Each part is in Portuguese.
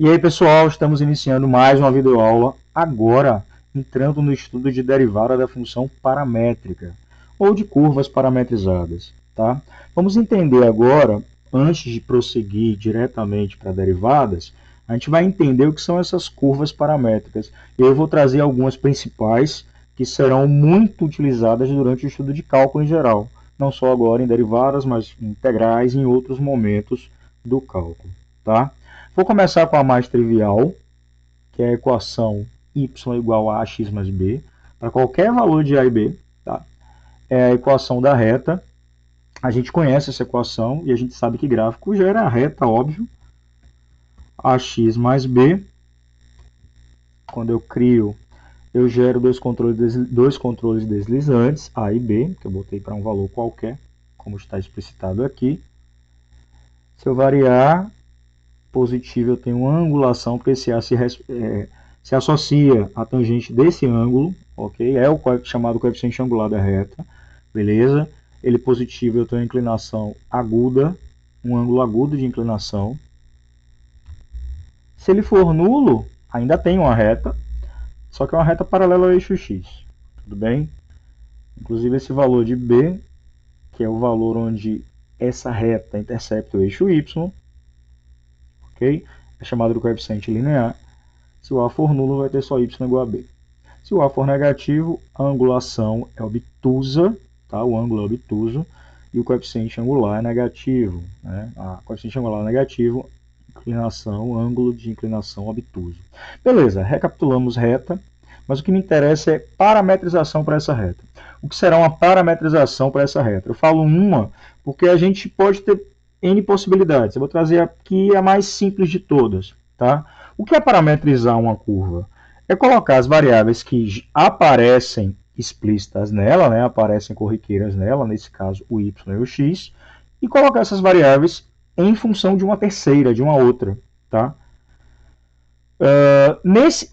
E aí, pessoal, estamos iniciando mais uma videoaula, agora entrando no estudo de derivada da função paramétrica, ou de curvas parametrizadas, tá? Vamos entender agora, antes de prosseguir diretamente para derivadas, a gente vai entender o que são essas curvas paramétricas. E eu vou trazer algumas principais que serão muito utilizadas durante o estudo de cálculo em geral, não só agora em derivadas, mas em integrais e em outros momentos do cálculo, tá? Vou começar com a mais trivial, que é a equação y igual a ax mais b, para qualquer valor de a e b. Tá? É a equação da reta. A gente conhece essa equação e a gente sabe que gráfico gera a reta, óbvio. Ax mais b. Quando eu crio, eu gero dois controles deslizantes, a e b, que eu botei para um valor qualquer, como está explicitado aqui. Se eu variar positivo, eu tenho uma angulação, porque esse A se associa à tangente desse ângulo, ok? É o chamado coeficiente angular da reta, beleza? Ele positivo, eu tenho inclinação aguda, um ângulo agudo de inclinação. Se ele for nulo, ainda tem uma reta, só que é uma reta paralela ao eixo x, tudo bem? Inclusive esse valor de b, que é o valor onde essa reta intercepta o eixo y, ok? É chamado de coeficiente linear. Se o A for nulo, vai ter só y igual a b. Se o A for negativo, a angulação é obtusa, tá? O ângulo é obtuso, e o coeficiente angular é negativo. Né? O coeficiente angular é negativo, inclinação, ângulo de inclinação obtuso. Beleza, recapitulamos reta, mas o que me interessa é parametrização para essa reta. O que será uma parametrização para essa reta? Eu falo uma porque a gente pode ter N possibilidades. Eu vou trazer aqui a mais simples de todas. Tá? O que é parametrizar uma curva? É colocar as variáveis que aparecem explícitas nela, né, aparecem corriqueiras nela, nesse caso o y e o x, e colocar essas variáveis em função de uma terceira, de uma outra. Tá?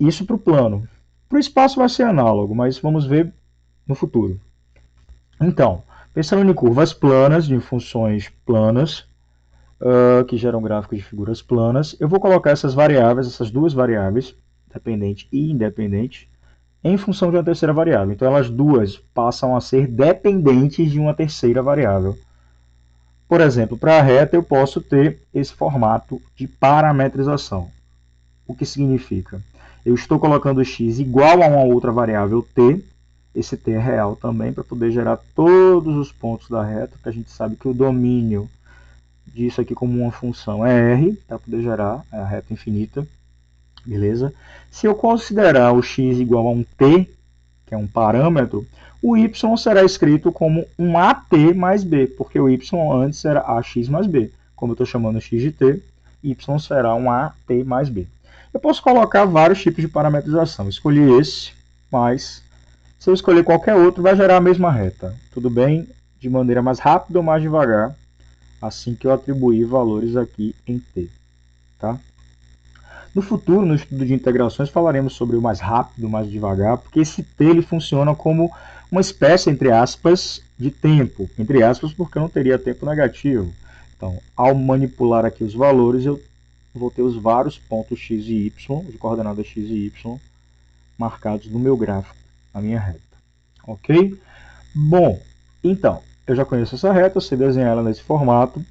Isso para o plano. Para o espaço vai ser análogo, mas vamos ver no futuro. Então, pensando em curvas planas, de funções planas, que geram gráficos de figuras planas, eu vou colocar essas variáveis, essas duas variáveis, dependente e independente, em função de uma terceira variável. Então, elas duas passam a ser dependentes de uma terceira variável. Por exemplo, para a reta, eu posso ter esse formato de parametrização. O que significa? Eu estou colocando x igual a uma outra variável t, esse t é real também, para poder gerar todos os pontos da reta, porque a gente sabe que o domínio disso aqui como uma função é r, para poder gerar a reta infinita, beleza? Se eu considerar o x igual a um t, que é um parâmetro, o y será escrito como um at mais b, porque o y antes era ax mais b. Como eu estou chamando x de t, y será um at mais b. Eu posso colocar vários tipos de parametrização. Escolhi esse, mas se eu escolher qualquer outro, vai gerar a mesma reta. Tudo bem? De maneira mais rápida ou mais devagar, assim que eu atribuir valores aqui em t. Tá? No futuro, no estudo de integrações, falaremos sobre o mais rápido, mais devagar, porque esse t ele funciona como uma espécie, entre aspas, de tempo. Entre aspas, porque eu não teria tempo negativo. Então, ao manipular aqui os valores, eu vou ter os vários pontos x e y, de coordenadas x e y, marcados no meu gráfico, na minha reta. Ok? Bom, então, eu já conheço essa reta, eu sei desenhar ela nesse formato.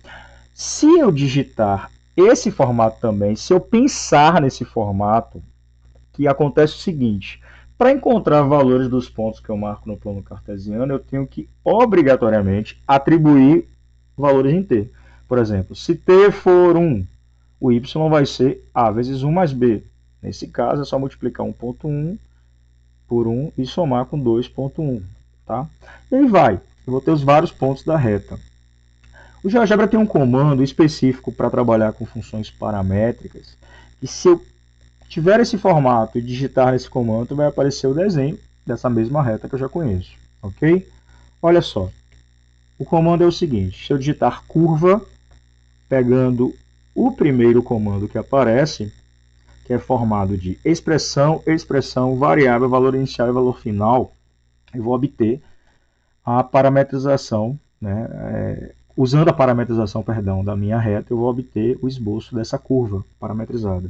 Se eu digitar esse formato também, se eu pensar nesse formato, que acontece o seguinte, para encontrar valores dos pontos que eu marco no plano cartesiano, eu tenho que obrigatoriamente atribuir valores em t. Por exemplo, se t for 1, o y vai ser a vezes 1 mais b. Nesse caso, é só multiplicar 1.1 por 1 e somar com 2.1. Tá? E aí vai, eu vou ter os vários pontos da reta. O GeoGebra tem um comando específico para trabalhar com funções paramétricas, que se eu tiver esse formato e digitar nesse comando, vai aparecer o desenho dessa mesma reta que eu já conheço, ok? Olha só, o comando é o seguinte, se eu digitar curva, pegando o primeiro comando que aparece, que é formado de expressão, expressão, variável, valor inicial e valor final, eu vou obter a parametrização, né, usando a parametrização, perdão, da minha reta, eu vou obter o esboço dessa curva parametrizada.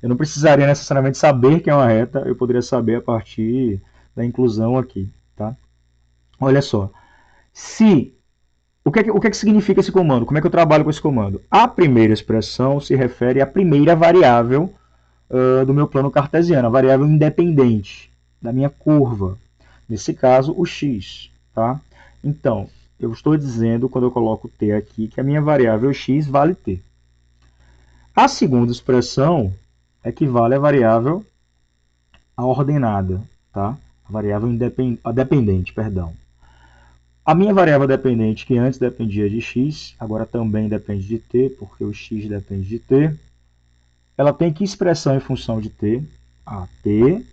Eu não precisaria necessariamente saber que é uma reta, eu poderia saber a partir da inclusão aqui, tá? Olha só, se o que significa esse comando? Como é que eu trabalho com esse comando? A primeira expressão se refere à primeira variável do meu plano cartesiano, a variável independente da minha curva. Nesse caso, o x. Tá? Então, eu estou dizendo, quando eu coloco t aqui, que a minha variável x vale t. A segunda expressão equivale à variável ordenada, tá? A variável dependente, perdão. A minha variável dependente, que antes dependia de x, agora também depende de t, porque o x depende de t. Ela tem que expressão em função de t? A t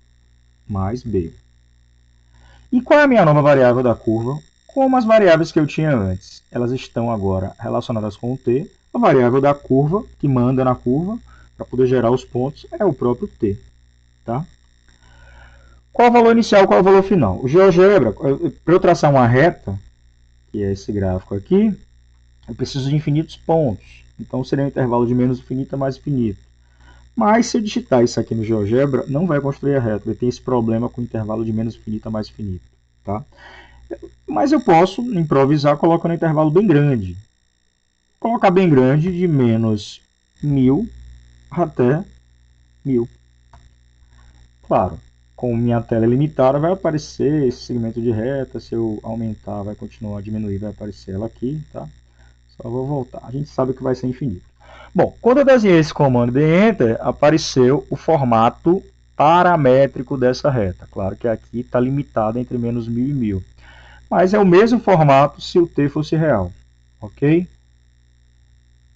mais b. E qual é a minha nova variável da curva? Como as variáveis que eu tinha antes, elas estão agora relacionadas com o t. A variável da curva, que manda na curva, para poder gerar os pontos, é o próprio t. Tá? Qual o valor inicial, qual o valor final? O GeoGebra, para eu traçar uma reta, que é esse gráfico aqui, eu preciso de infinitos pontos. Então seria um intervalo de menos infinito a mais infinito. Mas se eu digitar isso aqui no GeoGebra, não vai construir a reta. Vai ter esse problema com o intervalo de menos infinito a mais infinito. Tá? Mas eu posso improvisar colocando um intervalo bem grande. Colocar bem grande de menos 1000 até 1000. Claro, com minha tela limitada vai aparecer esse segmento de reta. Se eu aumentar, vai continuar a diminuir, vai aparecer ela aqui. Tá? Só vou voltar. A gente sabe que vai ser infinito. Bom, quando eu desenhei esse comando de Enter, apareceu o formato paramétrico dessa reta. Claro que aqui está limitado entre menos 1000 e 1000. Mas é o mesmo formato se o t fosse real. Ok?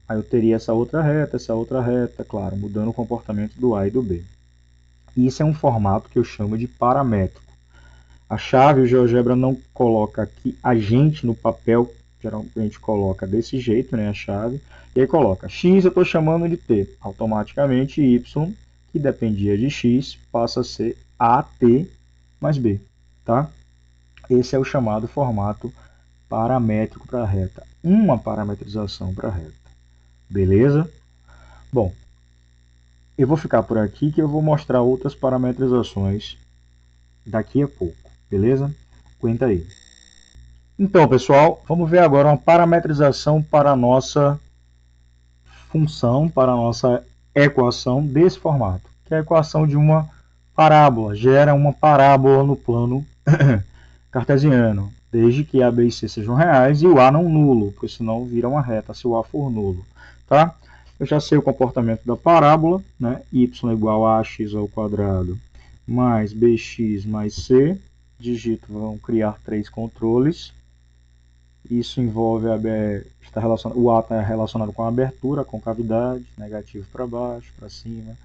Aí eu teria essa outra reta, claro, mudando o comportamento do A e do B. Isso é um formato que eu chamo de paramétrico. A chave, o GeoGebra não coloca aqui a gente no papel, geralmente a gente coloca desse jeito, né, a chave, e aí coloca x eu estou chamando de t, automaticamente y, que dependia de x, passa a ser at mais b. Tá? Esse é o chamado formato paramétrico para a reta. Uma parametrização para a reta. Beleza? Bom, eu vou ficar por aqui que eu vou mostrar outras parametrizações daqui a pouco. Beleza? Aguenta aí. Então, pessoal, vamos ver agora uma parametrização para a nossa função, para a nossa equação desse formato, que é a equação de uma parábola. Gera uma parábola no plano cartesiano, desde que A, B e C sejam reais e o A não nulo, porque senão vira uma reta se o A for nulo. Tá? Eu já sei o comportamento da parábola, né? Y igual a ax ao quadrado mais bx mais c. Digito, vão criar três controles. Isso envolve o A está relacionado com a abertura, com cavidade, negativo para baixo, para cima.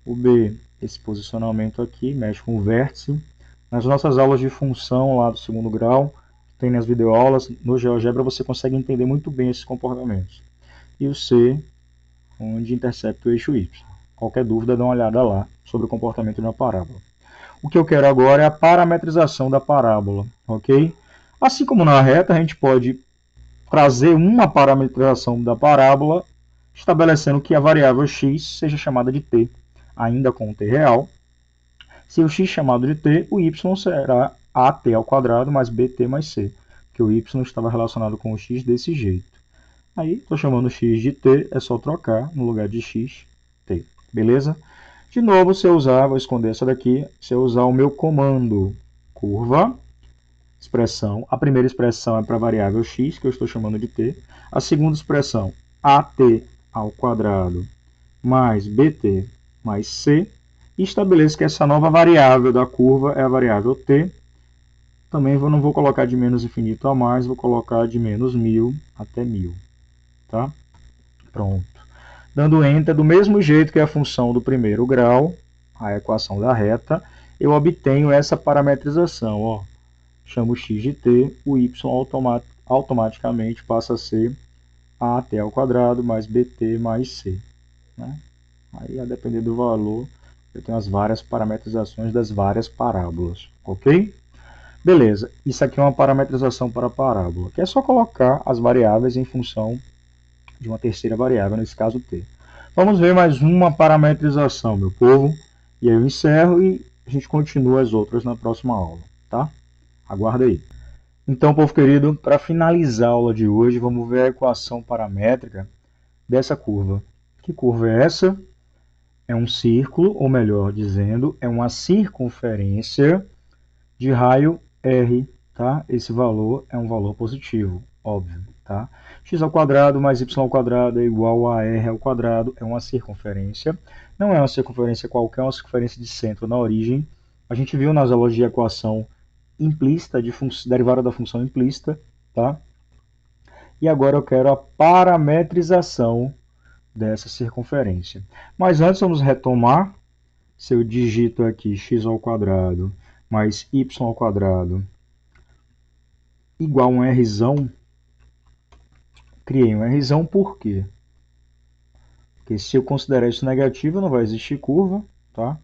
O B, esse posicionamento aqui, mexe com o vértice. Nas nossas aulas de função lá do segundo grau, tem nas videoaulas, no GeoGebra você consegue entender muito bem esses comportamentos. E o C, onde intercepta o eixo Y. Qualquer dúvida, dá uma olhada lá sobre o comportamento de uma parábola. O que eu quero agora é a parametrização da parábola, ok? Assim como na reta, a gente pode trazer uma parametrização da parábola, estabelecendo que a variável x seja chamada de t, ainda com o t real. Se o x chamado de t, o y será at ao quadrado mais bt mais c, porque o y estava relacionado com o x desse jeito. Aí, estou chamando x de t, é só trocar no lugar de x, t. Beleza? De novo, se eu usar, vou esconder essa daqui, se eu usar o meu comando curva, expressão, a primeira expressão é para a variável x, que eu estou chamando de t. A segunda expressão, at ao quadrado mais bt mais c. E estabeleço que essa nova variável da curva é a variável t. Também não vou colocar de menos infinito a mais, vou colocar de menos 1000 até 1000. Tá? Pronto. Dando Enter, do mesmo jeito que a função do primeiro grau, a equação da reta, eu obtenho essa parametrização. Ó. Chamo x de t, o y automaticamente passa a ser at ao quadrado mais bt mais c. Né? Aí, a depender do valor, eu tenho as várias parametrizações das várias parábolas. Ok? Beleza, isso aqui é uma parametrização para a parábola, que é só colocar as variáveis em função de uma terceira variável, nesse caso t. Vamos ver mais uma parametrização, meu povo. E aí eu encerro e a gente continua as outras na próxima aula, tá? Aguarda aí. Então, povo querido, para finalizar a aula de hoje, vamos ver a equação paramétrica dessa curva. Que curva é essa? É um círculo, ou melhor dizendo, é uma circunferência de raio r, tá? Esse valor é um valor positivo, óbvio, tá? X ao quadrado mais y ao quadrado é igual a r ao quadrado, é uma circunferência. Não é uma circunferência qualquer, é uma circunferência de centro na origem. A gente viu nas aulas de equação implícita, derivada da função implícita, tá? E agora eu quero a parametrização dessa circunferência. Mas antes vamos retomar. Se eu digito aqui x ao quadrado mais y ao quadrado igual a um Rzão, criei um Rzão por quê? Porque se eu considerar isso negativo, não vai existir curva, tá?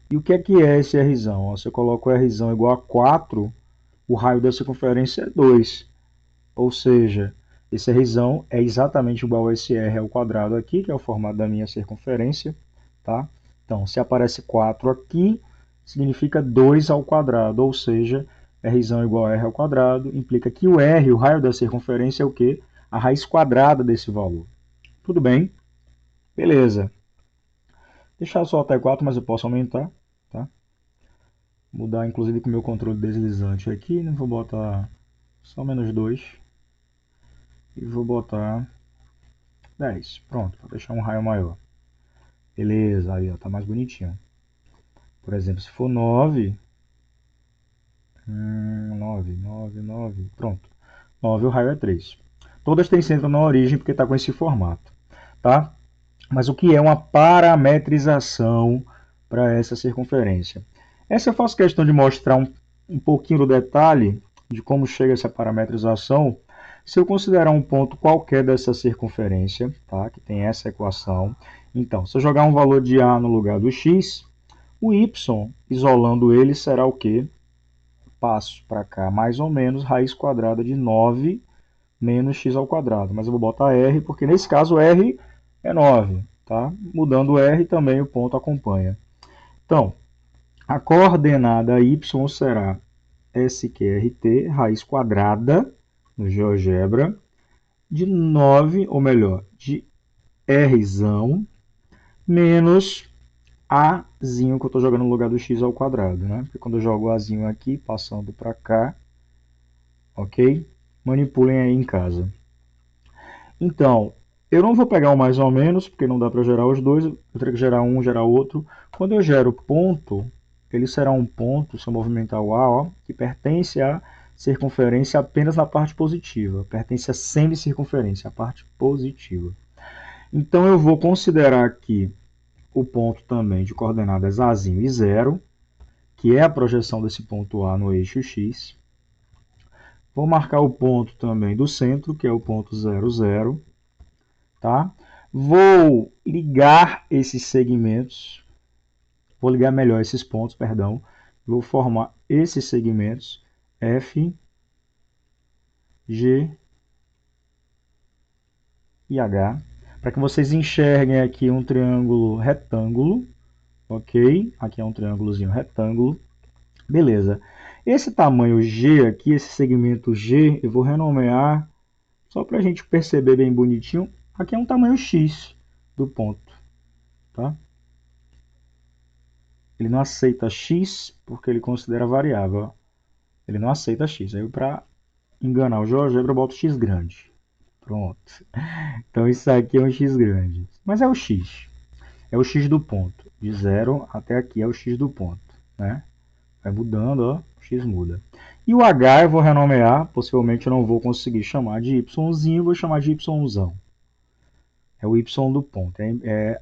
E o que é esse Rzão? Se eu coloco o Rzão igual a 4, o raio da circunferência é 2. Ou seja, esse Rzão é exatamente igual a esse r ao quadrado aqui, que é o formato da minha circunferência, tá? Então, se aparece 4 aqui, significa 2 ao quadrado, ou seja, Rzão igual a r ao quadrado, implica que o r, o raio da circunferência, é o quê? A raiz quadrada desse valor. Tudo bem? Beleza. Deixar só até 4, mas eu posso aumentar, tá? Mudar, inclusive, com o meu controle deslizante aqui, né? Vou botar só menos 2. E vou botar 10. Pronto, vou deixar um raio maior. Beleza, aí ó, tá mais bonitinho. Por exemplo, se for 9, 9, pronto. 9, o raio é 3. Todas têm centro na origem porque está com esse formato, tá? Mas o que é uma parametrização para essa circunferência? Essa eu faço questão de mostrar um pouquinho do detalhe de como chega essa parametrização. Se eu considerar um ponto qualquer dessa circunferência, tá? Que tem essa equação, então, se eu jogar um valor de A no lugar do x, o y, isolando ele, será o quê? Passo para cá, mais ou menos, raiz quadrada de 9 menos x ao quadrado. Mas eu vou botar r, porque nesse caso r é 9. Tá? Mudando o r, também o ponto acompanha. Então, a coordenada y será SQRT, raiz quadrada, no GeoGebra, de 9, ou melhor, de Rzão, menos Azinho que eu estou jogando no lugar do x ao quadrado, né? Porque quando eu jogo o Azinho aqui, passando para cá, ok? Manipulem aí em casa. Então, eu não vou pegar o mais ou menos, porque não dá para gerar os dois, eu teria que gerar um, gerar outro. Quando eu gero ponto, ele será um ponto, se eu movimentar o A, ó, que pertence à circunferência apenas na parte positiva, pertence à semicircunferência, a parte positiva. Então, eu vou considerar aqui o ponto também de coordenadas Azinho e 0, que é a projeção desse ponto A no eixo X. Vou marcar o ponto também do centro, que é o ponto 0, 0. Tá? Vou ligar esses segmentos, vou ligar melhor esses pontos, perdão. Vou formar esses segmentos F, G e H, para que vocês enxerguem aqui um triângulo retângulo, ok? Aqui é um triângulozinho retângulo, beleza. Esse tamanho G aqui, esse segmento G, eu vou renomear, só para a gente perceber bem bonitinho, aqui é um tamanho X do ponto, tá? Ele não aceita x porque ele considera variável. Ele não aceita x. Aí para enganar o GeoGebra eu boto x grande. Pronto. Então isso aqui é um x grande. Mas é o x. É o x do ponto. De 0 até aqui é o x do ponto. Né? Vai mudando, ó. O x muda. E o h eu vou renomear. Possivelmente eu não vou conseguir chamar de yzinho. Vou chamar de yzão. É o y do ponto. É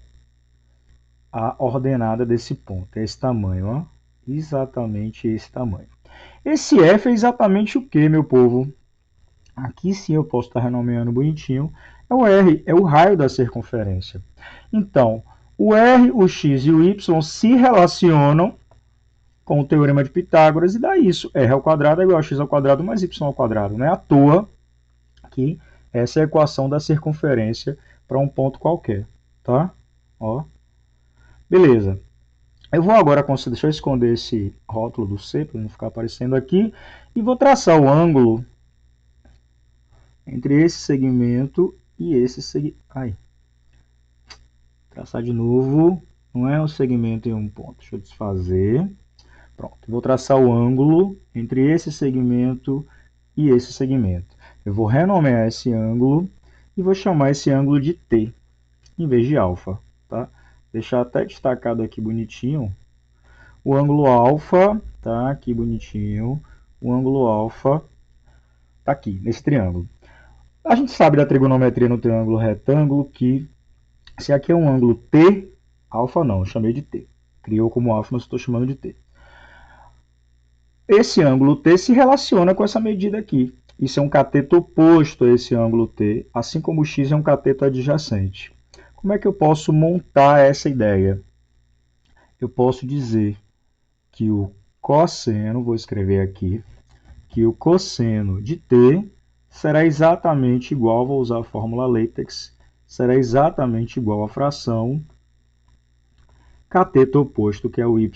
a ordenada desse ponto. É esse tamanho, ó. Exatamente esse tamanho. Esse F é exatamente o que, meu povo? Aqui sim eu posso estar renomeando bonitinho. É o R, é o raio da circunferência. Então, o R, o X e o Y se relacionam com o teorema de Pitágoras e dá isso. R ao quadrado é igual a x ao quadrado mais y ao quadrado. Não é à toa que essa é a equação da circunferência para um ponto qualquer. Tá? Ó. Beleza. Eu vou agora, deixa eu esconder esse rótulo do C, para não ficar aparecendo aqui, e vou traçar o ângulo entre esse segmento e esse segmento. Ai, traçar de novo, não é um segmento em um ponto, deixa eu desfazer. Pronto, vou traçar o ângulo entre esse segmento e esse segmento. Eu vou renomear esse ângulo e vou chamar esse ângulo de T, em vez de alfa. Tá? Deixar até destacado aqui bonitinho. O ângulo alfa, tá aqui bonitinho. O ângulo alfa tá aqui, nesse triângulo. A gente sabe da trigonometria no triângulo retângulo que se aqui é um ângulo T, alfa não, eu chamei de T. Criou como alfa, mas estou chamando de T. Esse ângulo T se relaciona com essa medida aqui. Isso é um cateto oposto a esse ângulo T, assim como o x é um cateto adjacente. Como é que eu posso montar essa ideia? Eu posso dizer que o cosseno, vou escrever aqui, que o cosseno de t será exatamente igual, vou usar a fórmula LaTeX, será exatamente igual à fração cateto oposto, que é o y,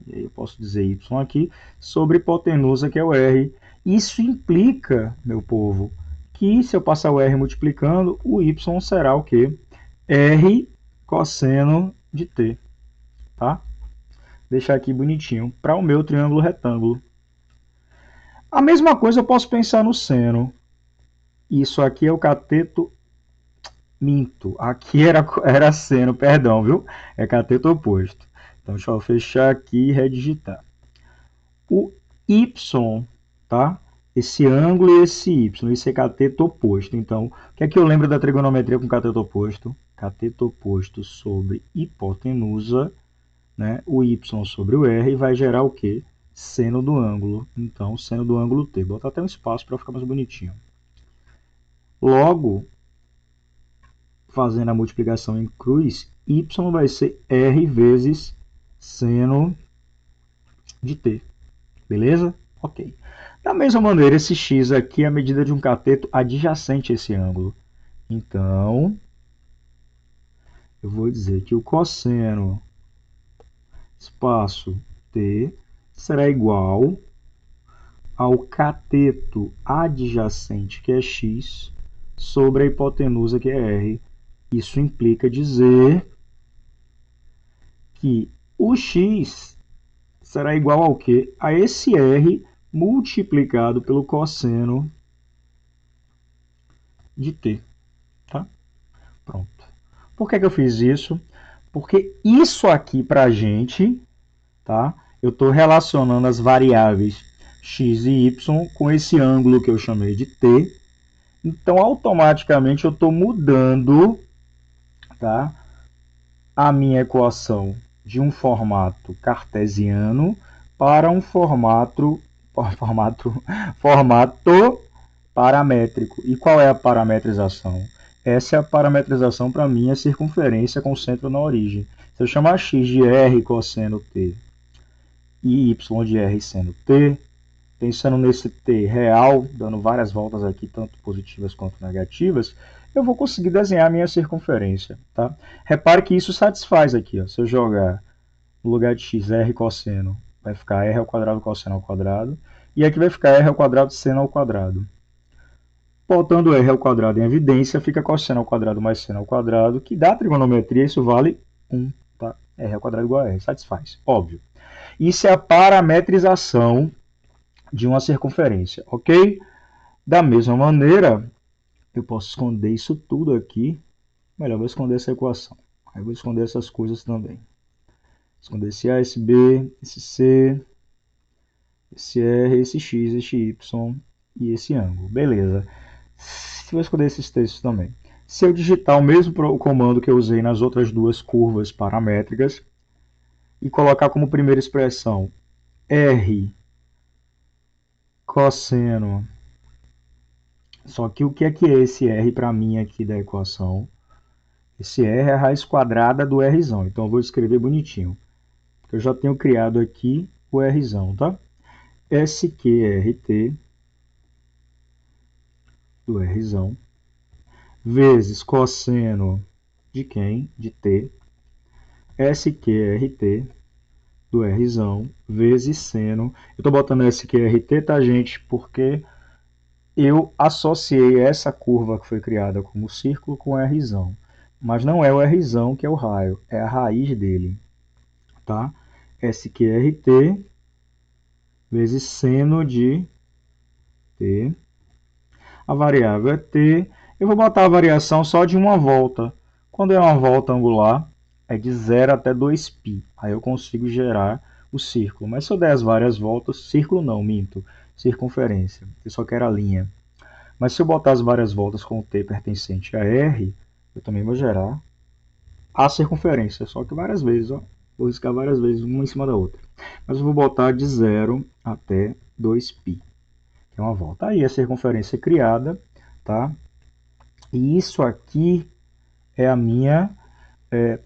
e aí eu posso dizer y aqui, sobre hipotenusa, que é o r. Isso implica, meu povo, que se eu passar o r multiplicando, o y será o quê? R cosseno de t, tá? Deixar aqui bonitinho, para o meu triângulo retângulo. A mesma coisa eu posso pensar no seno. Isso aqui é o cateto minto. Aqui era seno, perdão, viu? É cateto oposto. Então, deixa eu fechar aqui e redigitar. O y, tá? Esse ângulo e esse y, esse é cateto oposto. Então, o que é que eu lembro da trigonometria com cateto oposto? Cateto oposto sobre hipotenusa, né? O y sobre o r vai gerar o quê? Seno do ângulo. Então, seno do ângulo t. Vou botar até um espaço para ficar mais bonitinho. Logo, fazendo a multiplicação em cruz, y vai ser r vezes seno de t. Beleza? Ok. Da mesma maneira, esse x aqui é a medida de um cateto adjacente a esse ângulo. Então, eu vou dizer que o cosseno espaço t será igual ao cateto adjacente, que é x, sobre a hipotenusa, que é r. Isso implica dizer que o x será igual ao quê? A esse r multiplicado pelo cosseno de t. Tá? Pronto. Por que eu fiz isso? Porque isso aqui para a gente, tá? Eu estou relacionando as variáveis x e y com esse ângulo que eu chamei de t. Então, automaticamente, eu estou mudando, tá, a minha equação de um formato cartesiano para um formato paramétrico. E qual é a parametrização? Essa é a parametrização para minha circunferência com centro na origem. Se eu chamar x de r cosseno t e y de r seno t, pensando nesse t real, dando várias voltas aqui, tanto positivas quanto negativas, eu vou conseguir desenhar a minha circunferência. Tá? Repare que isso satisfaz aqui. Ó. Se eu jogar no lugar de x r cosseno, vai ficar r ao quadrado cosseno ao quadrado, e aqui vai ficar r ao quadrado seno ao quadrado. Botando r ao quadrado em evidência, fica cosseno ao quadrado mais seno ao quadrado, que dá trigonometria, isso vale 1. Tá? R ao quadrado igual a r, satisfaz, óbvio. Isso é a parametrização de uma circunferência, ok? Da mesma maneira, eu posso esconder isso tudo aqui. Melhor, vou esconder essa equação. Aí vou esconder essas coisas também. Esconder esse A, esse B, esse C, esse R, esse X, esse Y e esse ângulo. Beleza. Vou esconder esses textos também. Se eu digitar o mesmo comando que eu usei nas outras duas curvas paramétricas e colocar como primeira expressão R cosseno. Só que o que é esse R para mim aqui da equação? Esse R é a raiz quadrada do Rzão. Então eu vou escrever bonitinho. Eu já tenho criado aqui o Rzão, tá? SQRT do Rzão vezes cosseno de quem? De T, SQRT do Rzão, vezes seno. Eu estou botando SQRT, tá, gente? Porque eu associei essa curva que foi criada como círculo com o Rzão. Mas não é o Rzão que é o raio, é a raiz dele, tá? SQRT vezes seno de T. A variável é T. Eu vou botar a variação só de uma volta. Quando é uma volta angular, é de 0 até 2π. Aí eu consigo gerar o círculo. Mas se eu der as várias voltas, círculo não, minto, circunferência. Eu só quero a linha. Mas se eu botar as várias voltas com o T pertencente a R, eu também vou gerar a circunferência, só que várias vezes, ó. Vou riscar várias vezes, uma em cima da outra. Mas eu vou botar de 0 até 2π, que é uma volta. Aí a circunferência é criada, tá? E isso aqui é a minha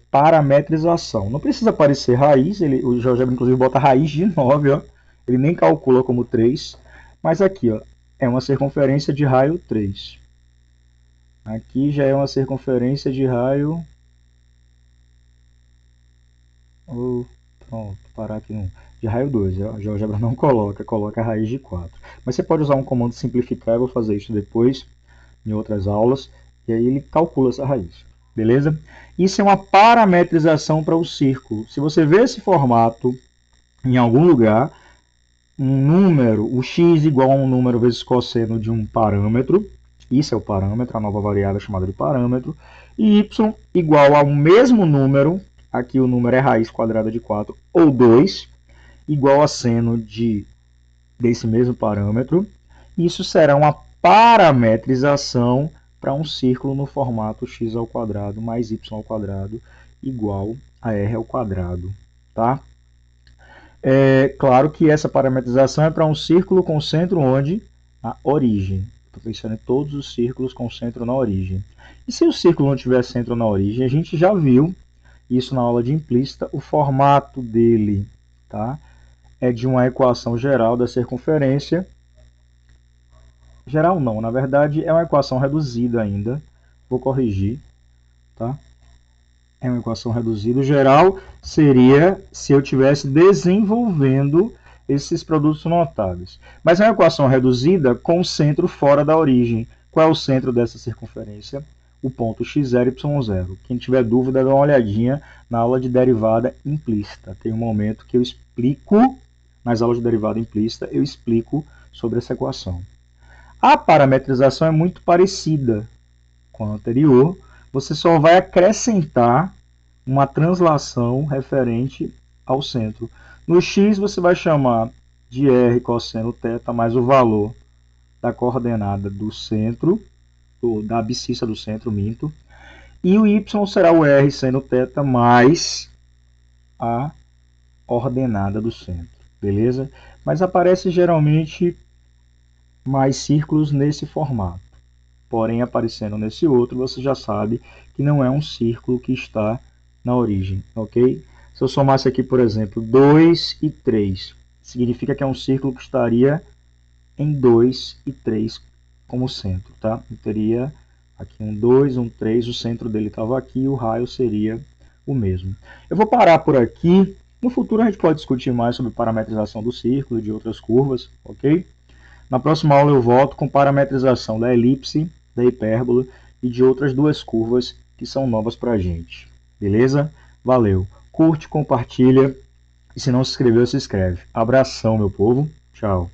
parametrização. Não precisa aparecer raiz, o GeoGebra inclusive bota raiz de 9, ó. Ele nem calcula como 3, mas aqui, ó, é uma circunferência de raio 3. Aqui já é uma circunferência de raio... Pronto, parar aqui no... de raio 2. O GeoGebra não coloca a raiz de 4. Mas você pode usar um comando simplificar, eu vou fazer isso depois, em outras aulas, e aí ele calcula essa raiz. Beleza? Isso é uma parametrização para o círculo. Se você vê esse formato em algum lugar, um número, o x igual a um número vezes cosseno de um parâmetro, isso é o parâmetro, a nova variável é chamada de parâmetro, e y igual a um mesmo número, aqui o número é raiz quadrada de 4, ou 2, igual a seno desse mesmo parâmetro. Isso será uma parametrização para um círculo no formato x ao quadrado mais y ao quadrado igual a r ao quadrado, tá? É claro que essa parametrização é para um círculo com centro onde? Na origem. Estou pensando em todos os círculos com centro na origem. E se o círculo não tiver centro na origem, a gente já viu isso na aula de implícita, o formato dele, tá? É de uma equação geral da circunferência. Geral não, na verdade é uma equação reduzida ainda. Vou corrigir, tá? É uma equação reduzida. O geral seria se eu estivesse desenvolvendo esses produtos notáveis. Mas é uma equação reduzida com o centro fora da origem. Qual é o centro dessa circunferência? O ponto x0, y0. Quem tiver dúvida, dá uma olhadinha na aula de derivada implícita. Tem um momento que eu explico, nas aulas de derivada implícita, eu explico sobre essa equação. A parametrização é muito parecida com a anterior, você só vai acrescentar uma translação referente ao centro. No x você vai chamar de r cosseno θ mais o valor da coordenada do centro, ou da abscissa do centro, minto. E o y será o r seno θ mais a ordenada do centro, beleza? Mas aparece geralmente mais círculos nesse formato. Porém, aparecendo nesse outro, você já sabe que não é um círculo que está na origem, ok? Se eu somasse aqui, por exemplo, 2 e 3, significa que é um círculo que estaria em 2 e 3 como centro, tá? Eu teria aqui um 2, um 3, o centro dele estava aqui, o raio seria o mesmo. Eu vou parar por aqui. No futuro a gente pode discutir mais sobre parametrização do círculo e de outras curvas, ok? Na próxima aula eu volto com parametrização da elipse, da hipérbola e de outras duas curvas que são novas para a gente. Beleza? Valeu! Curte, compartilha e se não se inscreveu, se inscreve. Abração, meu povo. Tchau.